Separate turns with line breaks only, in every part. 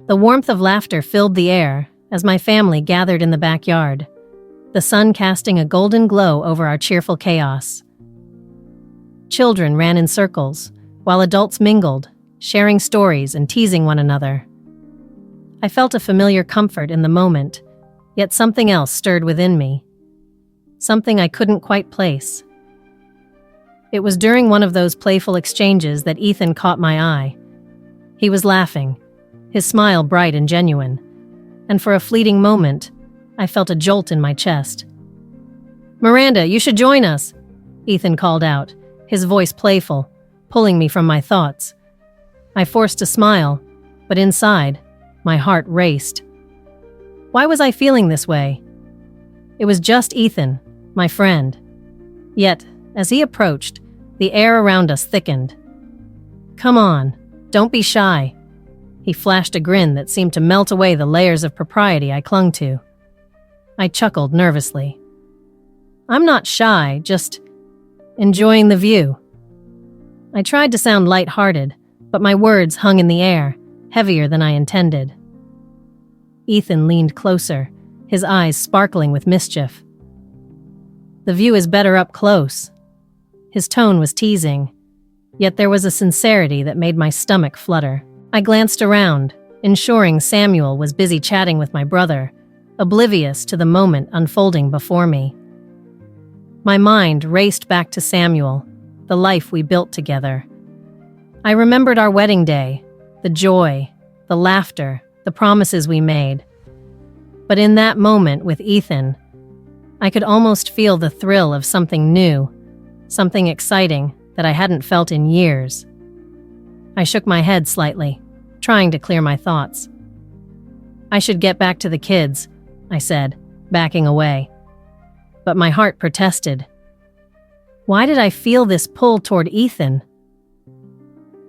The warmth of laughter filled the air as my family gathered in the backyard, the sun casting a golden glow over our cheerful chaos. Children ran in circles, while adults mingled, sharing stories and teasing one another. I felt a familiar comfort in the moment, yet something else stirred within me. Something I couldn't quite place. It was during one of those playful exchanges that Ethan caught my eye. He was laughing, his smile bright and genuine, and for a fleeting moment, I felt a jolt in my chest. "Miranda, you should join us," Ethan called out, his voice playful, pulling me from my thoughts. I forced a smile, but inside, my heart raced. Why was I feeling this way? It was just Ethan, my friend. Yet, as he approached, the air around us thickened. "Come on, don't be shy." He flashed a grin that seemed to melt away the layers of propriety I clung to. I chuckled nervously. "I'm not shy, just enjoying the view." I tried to sound lighthearted, but my words hung in the air, heavier than I intended. Ethan leaned closer, his eyes sparkling with mischief. "The view is better up close." His tone was teasing, yet there was a sincerity that made my stomach flutter. I glanced around, ensuring Samuel was busy chatting with my brother, oblivious to the moment unfolding before me. My mind raced back to Samuel, the life we built together. I remembered our wedding day, the joy, the laughter, the promises we made. But in that moment with Ethan, I could almost feel the thrill of something new, something exciting that I hadn't felt in years. I shook my head slightly, trying to clear my thoughts. "I should get back to the kids," I said, backing away. But my heart protested. Why did I feel this pull toward Ethan?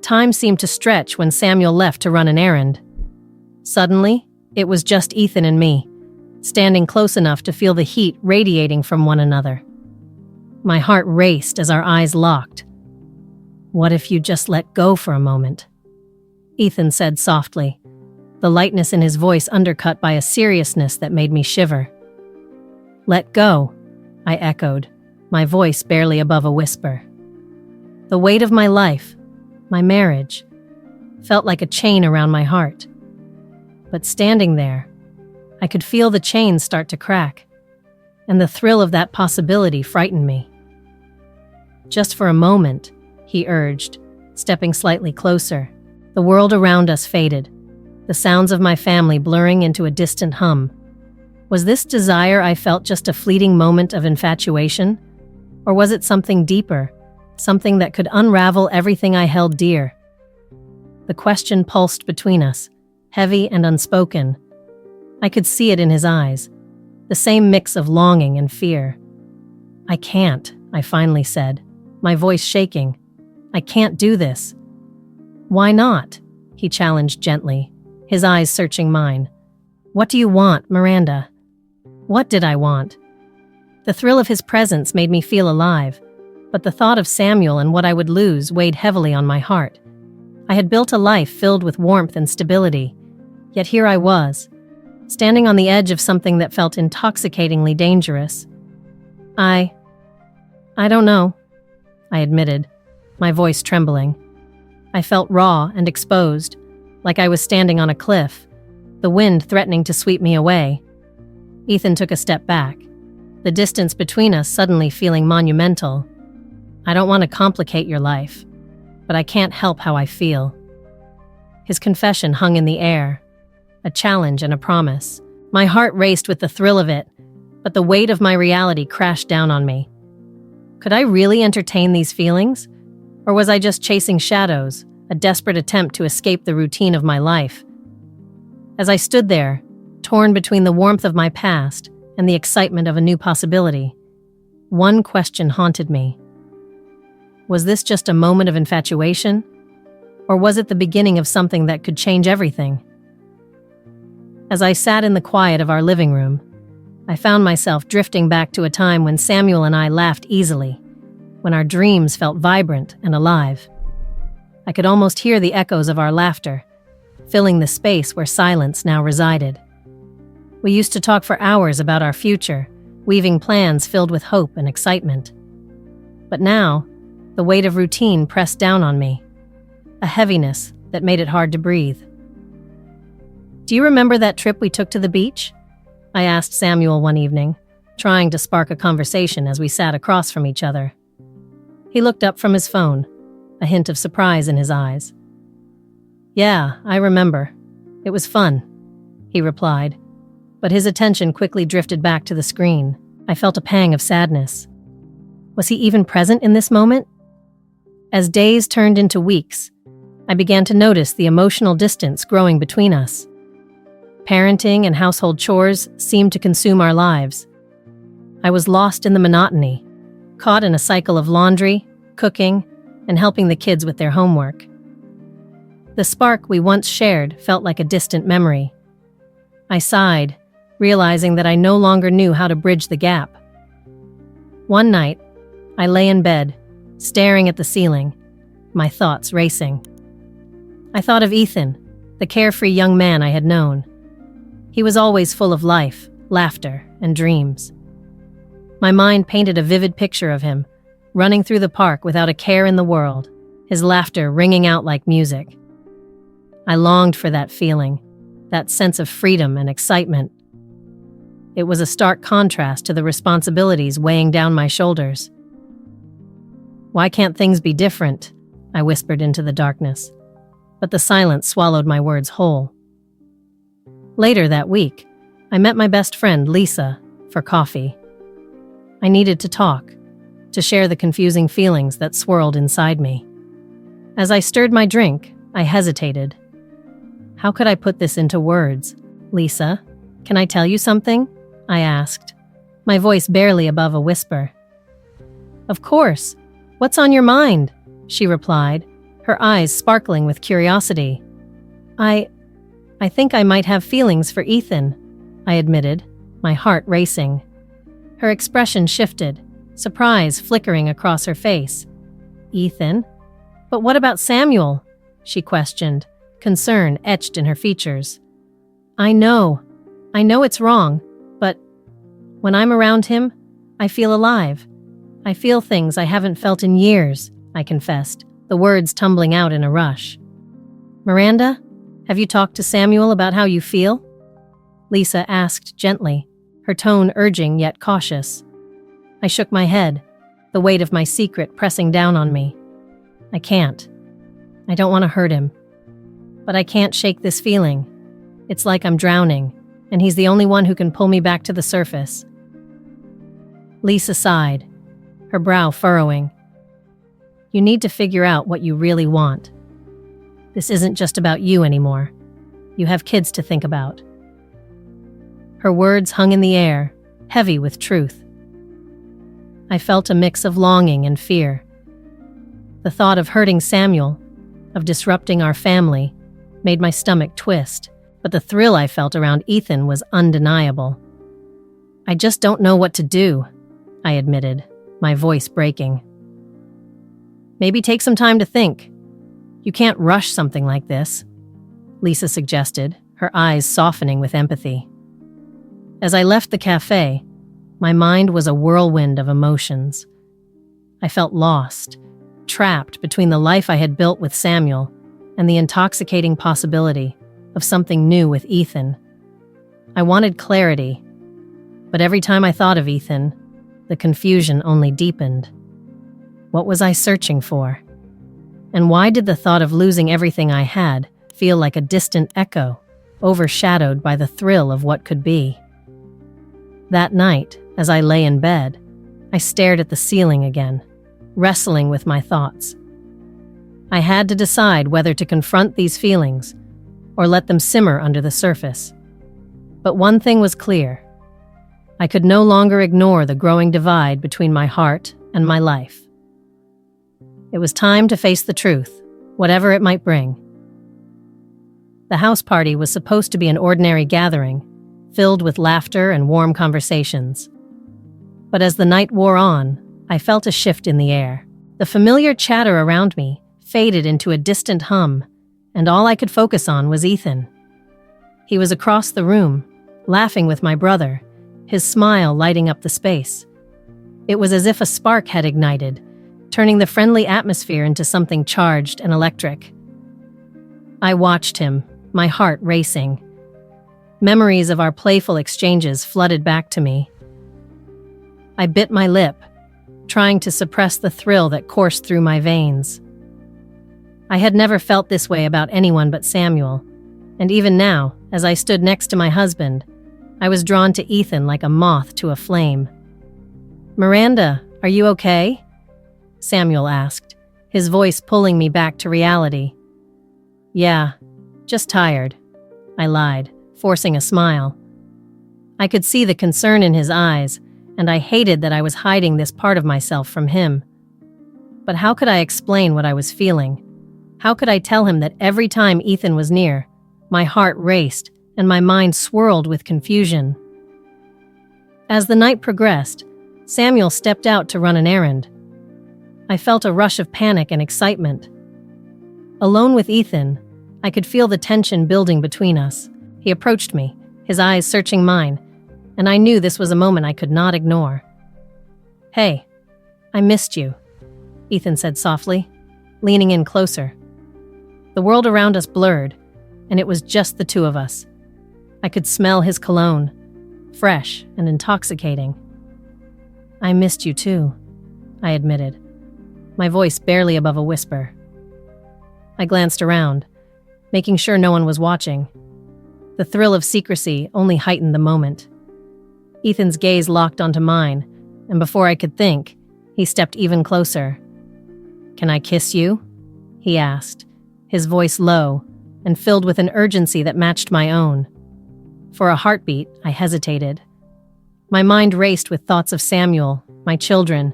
Time seemed to stretch when Samuel left to run an errand. Suddenly, it was just Ethan and me, standing close enough to feel the heat radiating from one another. My heart raced as our eyes locked. "What if you just let go for a moment?" Ethan said softly, the lightness in his voice undercut by a seriousness that made me shiver. "Let go," I echoed, my voice barely above a whisper. The weight of my life, my marriage, felt like a chain around my heart. But standing there, I could feel the chains start to crack, and the thrill of that possibility frightened me. "Just for a moment," he urged, stepping slightly closer. The world around us faded, the sounds of my family blurring into a distant hum. Was this desire I felt just a fleeting moment of infatuation? Or was it something deeper, something that could unravel everything I held dear? The question pulsed between us, heavy and unspoken. I could see it in his eyes, the same mix of longing and fear. "I can't," I finally said, my voice shaking. "I can't do this." "Why not?" he challenged gently, his eyes searching mine. "What do you want, Miranda?" What did I want? The thrill of his presence made me feel alive, but the thought of Samuel and what I would lose weighed heavily on my heart. I had built a life filled with warmth and stability, yet here I was, standing on the edge of something that felt intoxicatingly dangerous. I don't know," I admitted, my voice trembling. I felt raw and exposed, like I was standing on a cliff, the wind threatening to sweep me away. Ethan took a step back, the distance between us suddenly feeling monumental. "I don't want to complicate your life, but I can't help how I feel." His confession hung in the air, a challenge and a promise. My heart raced with the thrill of it, but the weight of my reality crashed down on me. Could I really entertain these feelings? Or was I just chasing shadows, a desperate attempt to escape the routine of my life? As I stood there, torn between the warmth of my past and the excitement of a new possibility, one question haunted me. Was this just a moment of infatuation? Or was it the beginning of something that could change everything? As I sat in the quiet of our living room, I found myself drifting back to a time when Samuel and I laughed easily, when our dreams felt vibrant and alive. I could almost hear the echoes of our laughter, filling the space where silence now resided. We used to talk for hours about our future, weaving plans filled with hope and excitement. But now, the weight of routine pressed down on me, a heaviness that made it hard to breathe. "Do you remember that trip we took to the beach?" I asked Samuel one evening, trying to spark a conversation as we sat across from each other. He looked up from his phone, a hint of surprise in his eyes. "Yeah, I remember. It was fun," he replied, but his attention quickly drifted back to the screen. I felt a pang of sadness. Was he even present in this moment? As days turned into weeks, I began to notice the emotional distance growing between us. Parenting and household chores seemed to consume our lives. I was lost in the monotony, caught in a cycle of laundry, cooking, and helping the kids with their homework. The spark we once shared felt like a distant memory. I sighed, realizing that I no longer knew how to bridge the gap. One night, I lay in bed, staring at the ceiling, my thoughts racing. I thought of Ethan, the carefree young man I had known. He was always full of life, laughter, and dreams. My mind painted a vivid picture of him, running through the park without a care in the world, his laughter ringing out like music. I longed for that feeling, that sense of freedom and excitement. It was a stark contrast to the responsibilities weighing down my shoulders. "Why can't things be different?" I whispered into the darkness, but the silence swallowed my words whole. Later that week, I met my best friend, Lisa, for coffee. I needed to talk, to share the confusing feelings that swirled inside me. As I stirred my drink, I hesitated. How could I put this into words? "Lisa, can I tell you something?" I asked, my voice barely above a whisper. "Of course. What's on your mind?" she replied, her eyes sparkling with curiosity. I think I might have feelings for Ethan," I admitted, my heart racing. Her expression shifted, surprise flickering across her face. "Ethan? But what about Samuel?" she questioned, concern etched in her features. I know it's wrong, but when I'm around him, I feel alive. I feel things I haven't felt in years," I confessed, the words tumbling out in a rush. "Miranda, have you talked to Samuel about how you feel?" Lisa asked gently, her tone urging yet cautious. I shook my head, the weight of my secret pressing down on me. "I can't. I don't want to hurt him. But I can't shake this feeling. It's like I'm drowning, and he's the only one who can pull me back to the surface." Lisa sighed, her brow furrowing. "You need to figure out what you really want. This isn't just about you anymore. You have kids to think about." Her words hung in the air, heavy with truth. I felt a mix of longing and fear. The thought of hurting Samuel, of disrupting our family, made my stomach twist, but the thrill I felt around Ethan was undeniable. "I just don't know what to do," I admitted, my voice breaking. "Maybe take some time to think. You can't rush something like this," Lisa suggested, her eyes softening with empathy. As I left the cafe, my mind was a whirlwind of emotions. I felt lost, trapped between the life I had built with Samuel and the intoxicating possibility of something new with Ethan. I wanted clarity, but every time I thought of Ethan, the confusion only deepened. What was I searching for? And why did the thought of losing everything I had feel like a distant echo, overshadowed by the thrill of what could be? That night, as I lay in bed, I stared at the ceiling again, wrestling with my thoughts. I had to decide whether to confront these feelings or let them simmer under the surface. But one thing was clear. I could no longer ignore the growing divide between my heart and my life. It was time to face the truth, whatever it might bring. The house party was supposed to be an ordinary gathering, filled with laughter and warm conversations. But as the night wore on, I felt a shift in the air. The familiar chatter around me faded into a distant hum, and all I could focus on was Ethan. He was across the room, laughing with my brother, his smile lighting up the space. It was as if a spark had ignited, turning the friendly atmosphere into something charged and electric. I watched him, my heart racing. Memories of our playful exchanges flooded back to me. I bit my lip, trying to suppress the thrill that coursed through my veins. I had never felt this way about anyone but Samuel, and even now, as I stood next to my husband, I was drawn to Ethan like a moth to a flame. "Miranda, are you okay?" Samuel asked, his voice pulling me back to reality. "Yeah, just tired," I lied, forcing a smile. I could see the concern in his eyes, and I hated that I was hiding this part of myself from him. But how could I explain what I was feeling? How could I tell him that every time Ethan was near, my heart raced and my mind swirled with confusion? As the night progressed, Samuel stepped out to run an errand. I felt a rush of panic and excitement. Alone with Ethan, I could feel the tension building between us. He approached me, his eyes searching mine, and I knew this was a moment I could not ignore. "Hey, I missed you," Ethan said softly, leaning in closer. The world around us blurred, and it was just the two of us. I could smell his cologne, fresh and intoxicating. "I missed you too," I admitted, my voice barely above a whisper. I glanced around, making sure no one was watching. The thrill of secrecy only heightened the moment. Ethan's gaze locked onto mine, and before I could think, he stepped even closer. "Can I kiss you?" he asked, his voice low and filled with an urgency that matched my own. For a heartbeat, I hesitated. My mind raced with thoughts of Samuel, my children,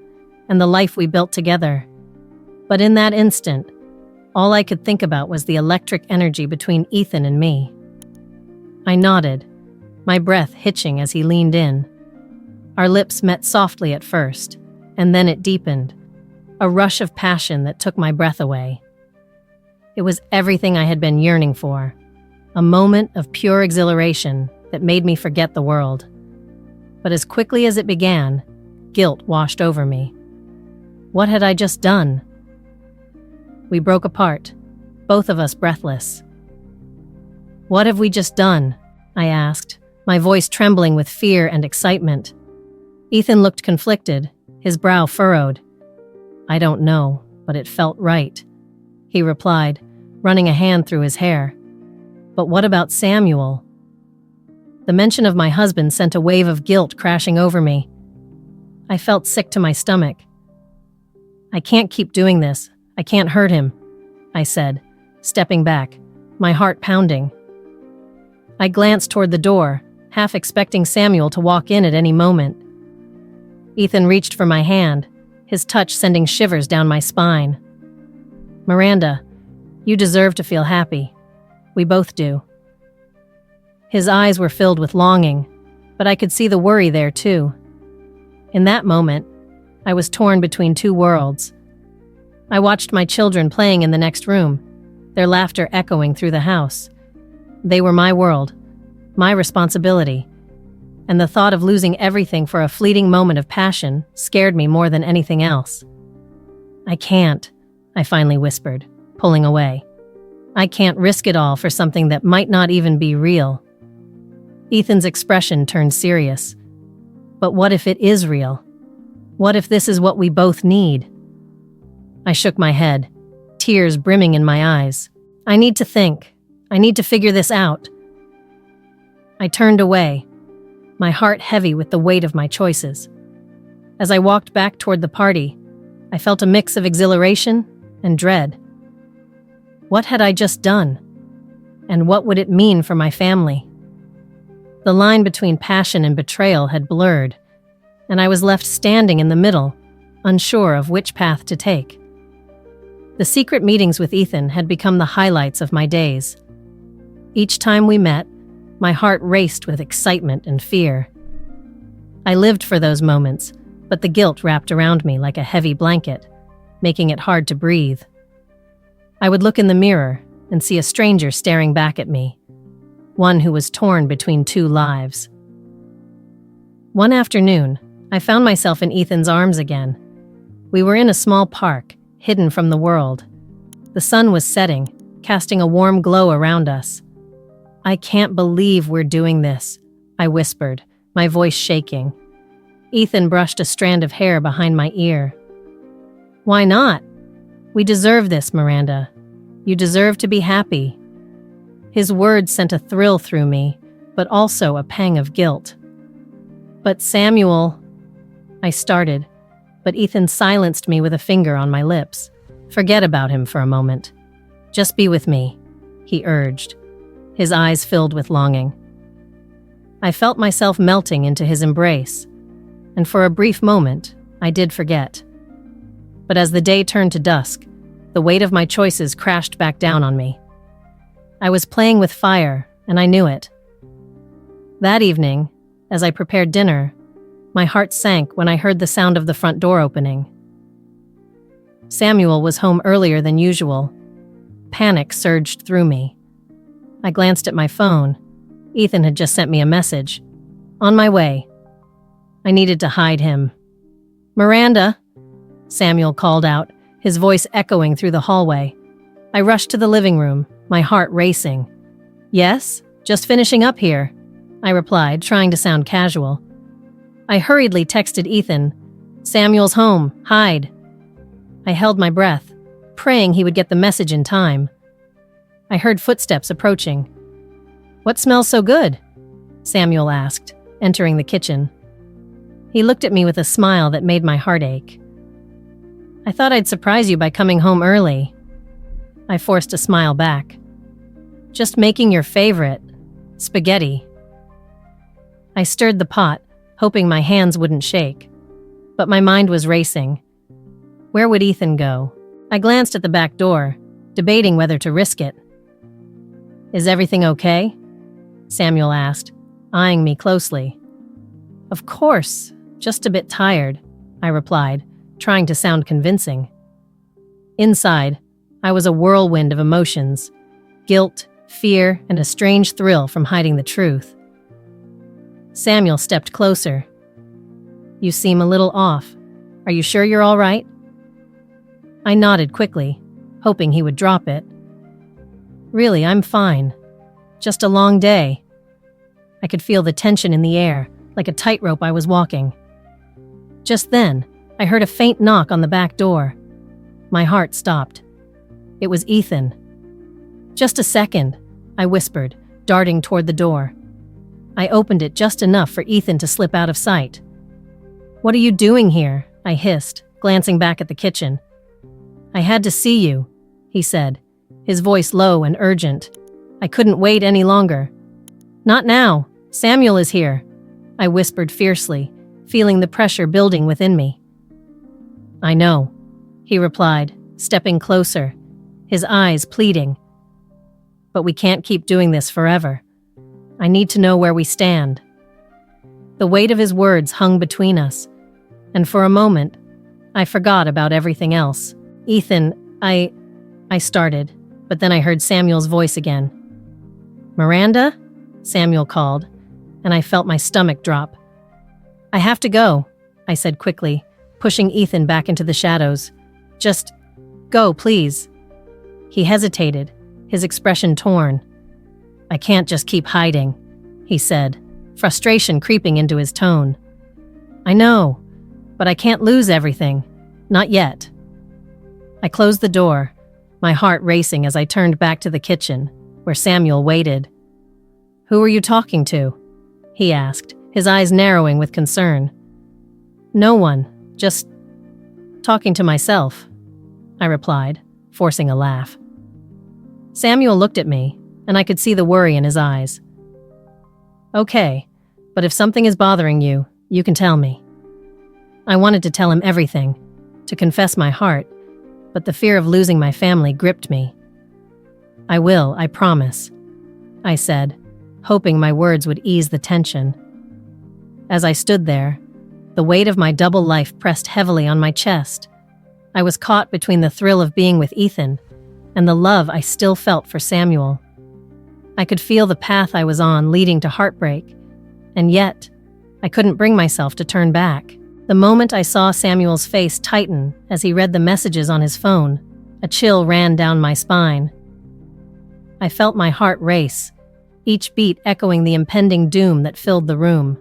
and the life we built together. But in that instant, all I could think about was the electric energy between Ethan and me. I nodded, my breath hitching as he leaned in. Our lips met softly at first, and then it deepened, a rush of passion that took my breath away. It was everything I had been yearning for, a moment of pure exhilaration that made me forget the world. But as quickly as it began, guilt washed over me. What had I just done? We broke apart, both of us breathless. "What have we just done?" I asked, my voice trembling with fear and excitement. Ethan looked conflicted, his brow furrowed. "I don't know, but it felt right," he replied, running a hand through his hair. "But what about Samuel?" The mention of my husband sent a wave of guilt crashing over me. I felt sick to my stomach. "I can't keep doing this. I can't hurt him," I said, stepping back, my heart pounding. I glanced toward the door, half expecting Samuel to walk in at any moment. Ethan reached for my hand, his touch sending shivers down my spine. "Miranda, you deserve to feel happy. We both do." His eyes were filled with longing, but I could see the worry there too. In that moment, I was torn between two worlds. I watched my children playing in the next room, their laughter echoing through the house. They were my world, my responsibility, and the thought of losing everything for a fleeting moment of passion scared me more than anything else. "I can't," I finally whispered, pulling away. "I can't risk it all for something that might not even be real." Ethan's expression turned serious. "But what if it is real? What if this is what we both need?" I shook my head, tears brimming in my eyes. "I need to think. I need to figure this out." I turned away, my heart heavy with the weight of my choices. As I walked back toward the party, I felt a mix of exhilaration and dread. What had I just done? And what would it mean for my family? The line between passion and betrayal had blurred, and I was left standing in the middle, unsure of which path to take. The secret meetings with Ethan had become the highlights of my days. Each time we met, my heart raced with excitement and fear. I lived for those moments, but the guilt wrapped around me like a heavy blanket, making it hard to breathe. I would look in the mirror, and see a stranger staring back at me, one who was torn between two lives. One afternoon, I found myself in Ethan's arms again. We were in a small park, hidden from the world. The sun was setting, casting a warm glow around us. "I can't believe we're doing this," I whispered, my voice shaking. Ethan brushed a strand of hair behind my ear. "Why not? We deserve this, Miranda. You deserve to be happy." His words sent a thrill through me, but also a pang of guilt. "But Samuel," I started, but Ethan silenced me with a finger on my lips. "Forget about him for a moment. Just be with me," he urged, his eyes filled with longing. I felt myself melting into his embrace, and for a brief moment, I did forget. But as the day turned to dusk, the weight of my choices crashed back down on me. I was playing with fire, and I knew it. That evening, as I prepared dinner, my heart sank when I heard the sound of the front door opening. Samuel was home earlier than usual. Panic surged through me. I glanced at my phone. Ethan had just sent me a message. "On my way." I needed to hide him. "Miranda," Samuel called out, his voice echoing through the hallway. I rushed to the living room, my heart racing. "Yes, just finishing up here," I replied, trying to sound casual. I hurriedly texted Ethan, "Samuel's home, hide." I held my breath, praying he would get the message in time. I heard footsteps approaching. "What smells so good?" Samuel asked, entering the kitchen. He looked at me with a smile that made my heart ache. "I thought I'd surprise you by coming home early." I forced a smile back. "Just making your favorite, spaghetti." I stirred the pot, hoping my hands wouldn't shake. But my mind was racing. Where would Ethan go? I glanced at the back door, debating whether to risk it. "Is everything okay?" Samuel asked, eyeing me closely. "Of course, just a bit tired," I replied, trying to sound convincing. Inside, I was a whirlwind of emotions, guilt, fear, and a strange thrill from hiding the truth. Samuel stepped closer. "You seem a little off. Are you sure you're all right?" I nodded quickly, hoping he would drop it. "Really, I'm fine. Just a long day." I could feel the tension in the air, like a tightrope I was walking. Just then, I heard a faint knock on the back door. My heart stopped. It was Ethan. "Just a second," I whispered, darting toward the door. I opened it just enough for Ethan to slip out of sight. "What are you doing here?" I hissed, glancing back at the kitchen. "I had to see you," he said, his voice low and urgent. I couldn't wait any longer. "Not now. Samuel is here," I whispered fiercely, feeling the pressure building within me. "I know," he replied, stepping closer, his eyes pleading. "But we can't keep doing this forever. I need to know where we stand." The weight of his words hung between us, and for a moment, I forgot about everything else. "Ethan, I started, but then I heard Samuel's voice again. "Miranda?" Samuel called, and I felt my stomach drop. "I have to go," I said quickly, pushing Ethan back into the shadows. "Just go, please." He hesitated, his expression torn. "I can't just keep hiding," he said, frustration creeping into his tone. "I know, but I can't lose everything. Not yet." I closed the door, my heart racing as I turned back to the kitchen, where Samuel waited. "Who are you talking to?" he asked, his eyes narrowing with concern. "No one, just talking to myself," I replied, forcing a laugh. Samuel looked at me, and I could see the worry in his eyes. "Okay, but if something is bothering you, you can tell me." I wanted to tell him everything, to confess my heart, but the fear of losing my family gripped me. "I will, I promise," I said, hoping my words would ease the tension. As I stood there, the weight of my double life pressed heavily on my chest. I was caught between the thrill of being with Ethan and the love I still felt for Samuel. I could feel the path I was on leading to heartbreak, and yet I couldn't bring myself to turn back. The moment I saw Samuel's face tighten as he read the messages on his phone, a chill ran down my spine. I felt my heart race, each beat echoing the impending doom that filled the room.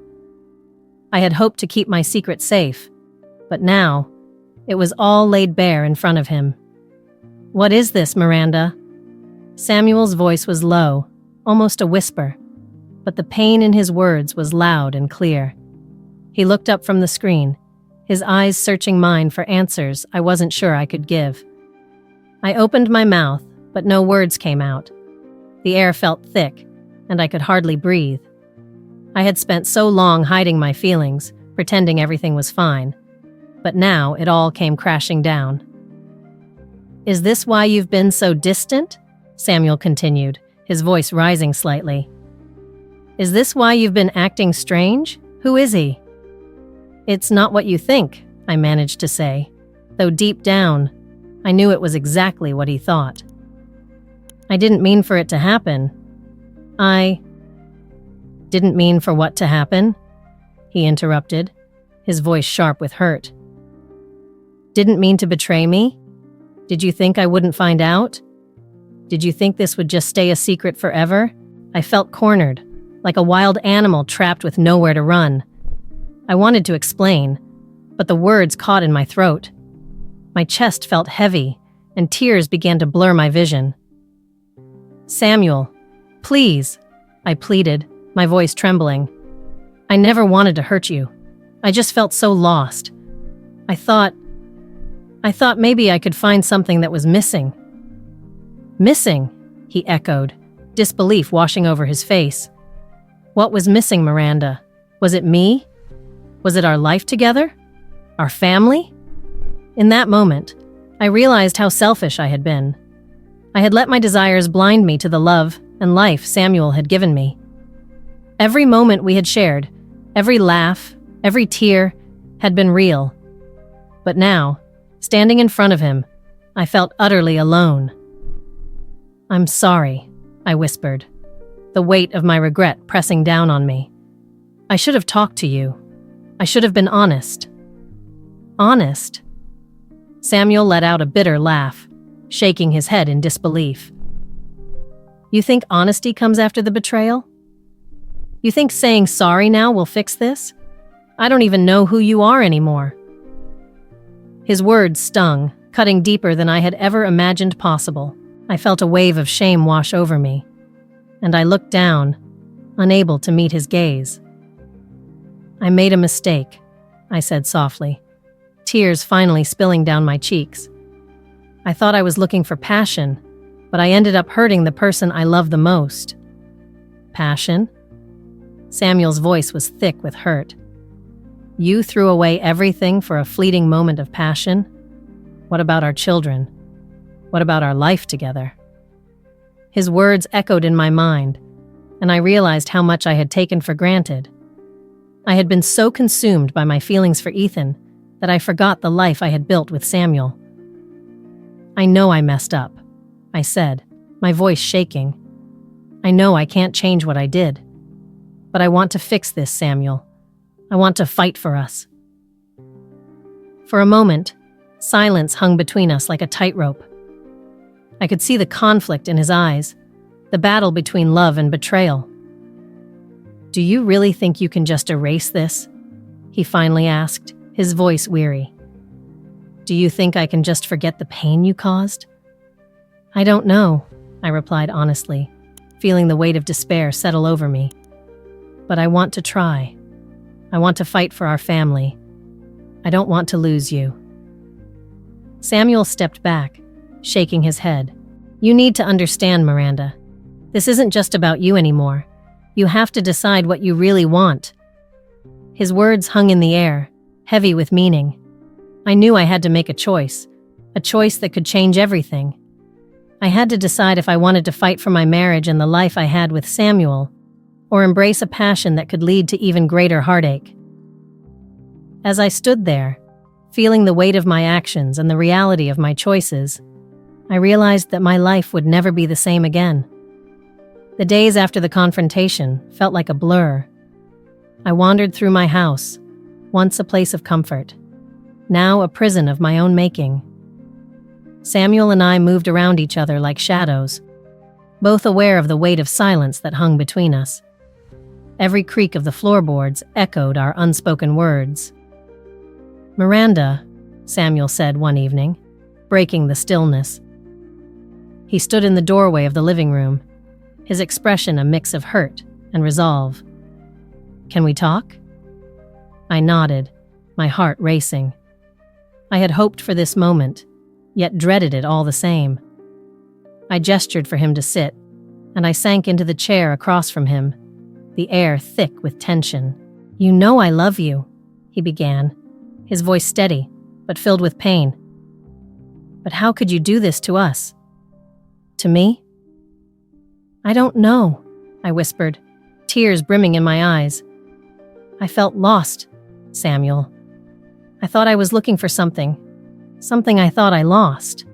I had hoped to keep my secret safe, but now it was all laid bare in front of him. "What is this, Miranda?" Samuel's voice was low, almost a whisper, but the pain in his words was loud and clear. He looked up from the screen, his eyes searching mine for answers I wasn't sure I could give. I opened my mouth, but no words came out. The air felt thick, and I could hardly breathe. I had spent so long hiding my feelings, pretending everything was fine. But now it all came crashing down. "Is this why you've been so distant?" Samuel continued, his voice rising slightly. "Is this why you've been acting strange? Who is he?" "It's not what you think," I managed to say, though deep down, I knew it was exactly what he thought. "I didn't mean for it to happen. I didn't mean for what to happen?" he interrupted, his voice sharp with hurt. "Didn't mean to betray me? Did you think I wouldn't find out? Did you think this would just stay a secret forever?" I felt cornered, like a wild animal trapped with nowhere to run. I wanted to explain, but the words caught in my throat. My chest felt heavy, and tears began to blur my vision. "Samuel, please," I pleaded, my voice trembling. "I never wanted to hurt you. I just felt so lost. I thought maybe I could find something that was missing." "Missing?" he echoed, disbelief washing over his face. "What was missing, Miranda? Was it me? Was it our life together? Our family?" In that moment, I realized how selfish I had been. I had let my desires blind me to the love and life Samuel had given me. Every moment we had shared, every laugh, every tear, had been real. But now, standing in front of him, I felt utterly alone. "I'm sorry," I whispered, the weight of my regret pressing down on me. "I should have talked to you. I should have been honest." "Honest?" Samuel let out a bitter laugh, shaking his head in disbelief. "You think honesty comes after the betrayal? You think saying sorry now will fix this? I don't even know who you are anymore." His words stung, cutting deeper than I had ever imagined possible. I felt a wave of shame wash over me, and I looked down, unable to meet his gaze. "I made a mistake," I said softly, tears finally spilling down my cheeks. "I thought I was looking for passion, but I ended up hurting the person I love the most." "Passion?" Samuel's voice was thick with hurt. "You threw away everything for a fleeting moment of passion? What about our children? What about our life together?" His words echoed in my mind, and I realized how much I had taken for granted. I had been so consumed by my feelings for Ethan that I forgot the life I had built with Samuel. "I know I messed up," I said, my voice shaking. "I know I can't change what I did. But I want to fix this, Samuel. I want to fight for us." For a moment, silence hung between us like a tightrope. I could see the conflict in his eyes, the battle between love and betrayal. "Do you really think you can just erase this?" he finally asked, his voice weary. "Do you think I can just forget the pain you caused?" "I don't know," I replied honestly, feeling the weight of despair settle over me. "But I want to try. I want to fight for our family. I don't want to lose you." Samuel stepped back, shaking his head. "You need to understand, Miranda. This isn't just about you anymore. You have to decide what you really want." His words hung in the air, heavy with meaning. I knew I had to make a choice that could change everything. I had to decide if I wanted to fight for my marriage and the life I had with Samuel, or embrace a passion that could lead to even greater heartache. As I stood there, feeling the weight of my actions and the reality of my choices, I realized that my life would never be the same again. The days after the confrontation felt like a blur. I wandered through my house, once a place of comfort, now a prison of my own making. Samuel and I moved around each other like shadows, both aware of the weight of silence that hung between us. Every creak of the floorboards echoed our unspoken words. "Miranda," Samuel said one evening, breaking the stillness. He stood in the doorway of the living room, his expression a mix of hurt and resolve. "Can we talk?" I nodded, my heart racing. I had hoped for this moment, yet dreaded it all the same. I gestured for him to sit, and I sank into the chair across from him, the air thick with tension. "You know I love you," he began, his voice steady, but filled with pain. "But how could you do this to us? To me?" "I don't know," I whispered, tears brimming in my eyes. "I felt lost, Samuel. I thought I was looking for something I thought I lost."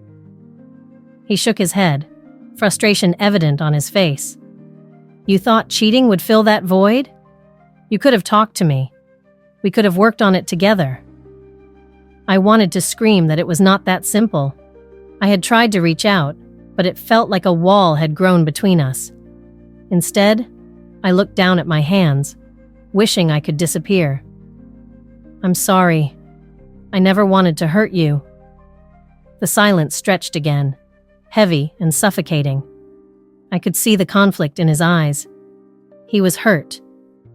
He shook his head, frustration evident on his face. "You thought cheating would fill that void? You could have talked to me. We could have worked on it together." I wanted to scream that it was not that simple. I had tried to reach out, but it felt like a wall had grown between us. Instead, I looked down at my hands, wishing I could disappear. "I'm sorry. I never wanted to hurt you." The silence stretched again, heavy and suffocating. I could see the conflict in his eyes. He was hurt,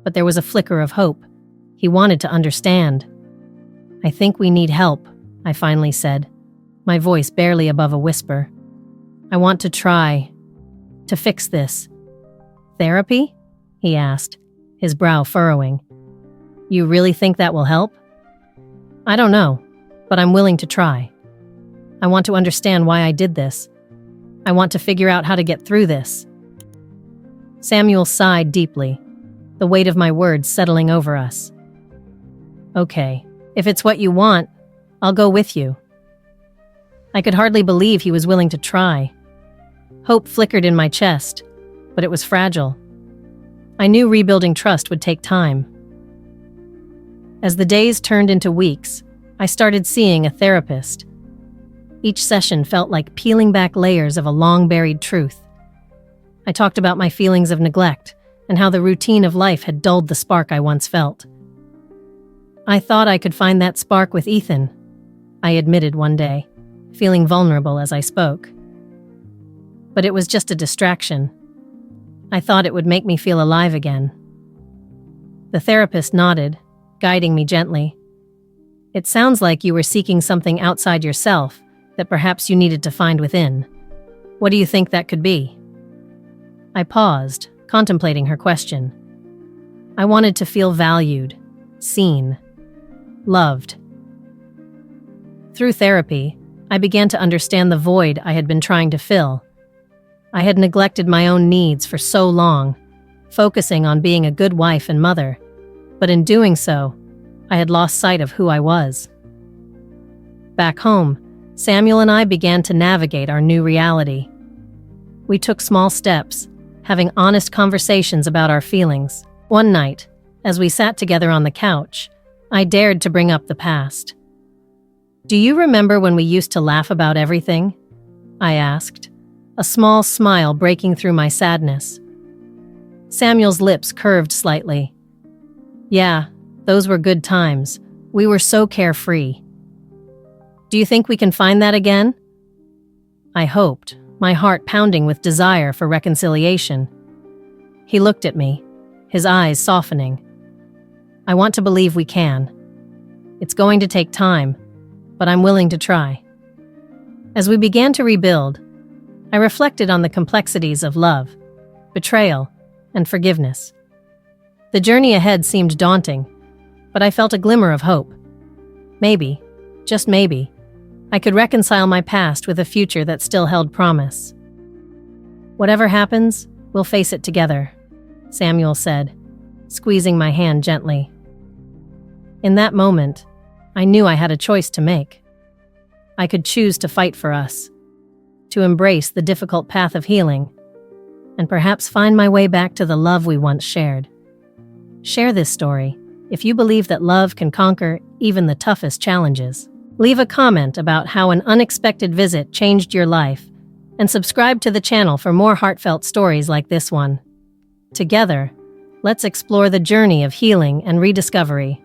but there was a flicker of hope. He wanted to understand. "I think we need help," I finally said, my voice barely above a whisper. "I want to try to fix this." "Therapy?" he asked, his brow furrowing. "You really think that will help?" "I don't know, but I'm willing to try. I want to understand why I did this. I want to figure out how to get through this." Samuel sighed deeply, the weight of my words settling over us. "Okay, if it's what you want, I'll go with you." I could hardly believe he was willing to try. Hope flickered in my chest, but it was fragile. I knew rebuilding trust would take time. As the days turned into weeks, I started seeing a therapist. Each session felt like peeling back layers of a long-buried truth. I talked about my feelings of neglect and how the routine of life had dulled the spark I once felt. "I thought I could find that spark with Ethan," I admitted one day, feeling vulnerable as I spoke. "But it was just a distraction. I thought it would make me feel alive again." The therapist nodded, guiding me gently. "It sounds like you were seeking something outside yourself that perhaps you needed to find within. What do you think that could be?" I paused, contemplating her question. I wanted to feel valued, seen, loved. Through therapy, I began to understand the void I had been trying to fill. I had neglected my own needs for so long, focusing on being a good wife and mother, but in doing so, I had lost sight of who I was. Back home, Samuel and I began to navigate our new reality. We took small steps, having honest conversations about our feelings. One night, as we sat together on the couch, I dared to bring up the past. "Do you remember when we used to laugh about everything?" I asked, a small smile breaking through my sadness. Samuel's lips curved slightly. "Yeah, those were good times. We were so carefree." "Do you think we can find that again?" I hoped, my heart pounding with desire for reconciliation. He looked at me, his eyes softening. "I want to believe we can. It's going to take time, but I'm willing to try." As we began to rebuild, I reflected on the complexities of love, betrayal, and forgiveness. The journey ahead seemed daunting, but I felt a glimmer of hope. Maybe, just maybe, I could reconcile my past with a future that still held promise. "Whatever happens, we'll face it together," Samuel said, squeezing my hand gently. In that moment, I knew I had a choice to make. I could choose to fight for us, to embrace the difficult path of healing, and perhaps find my way back to the love we once shared. Share this story if you believe that love can conquer even the toughest challenges. Leave a comment about how an unexpected visit changed your life, and subscribe to the channel for more heartfelt stories like this one. Together, let's explore the journey of healing and rediscovery.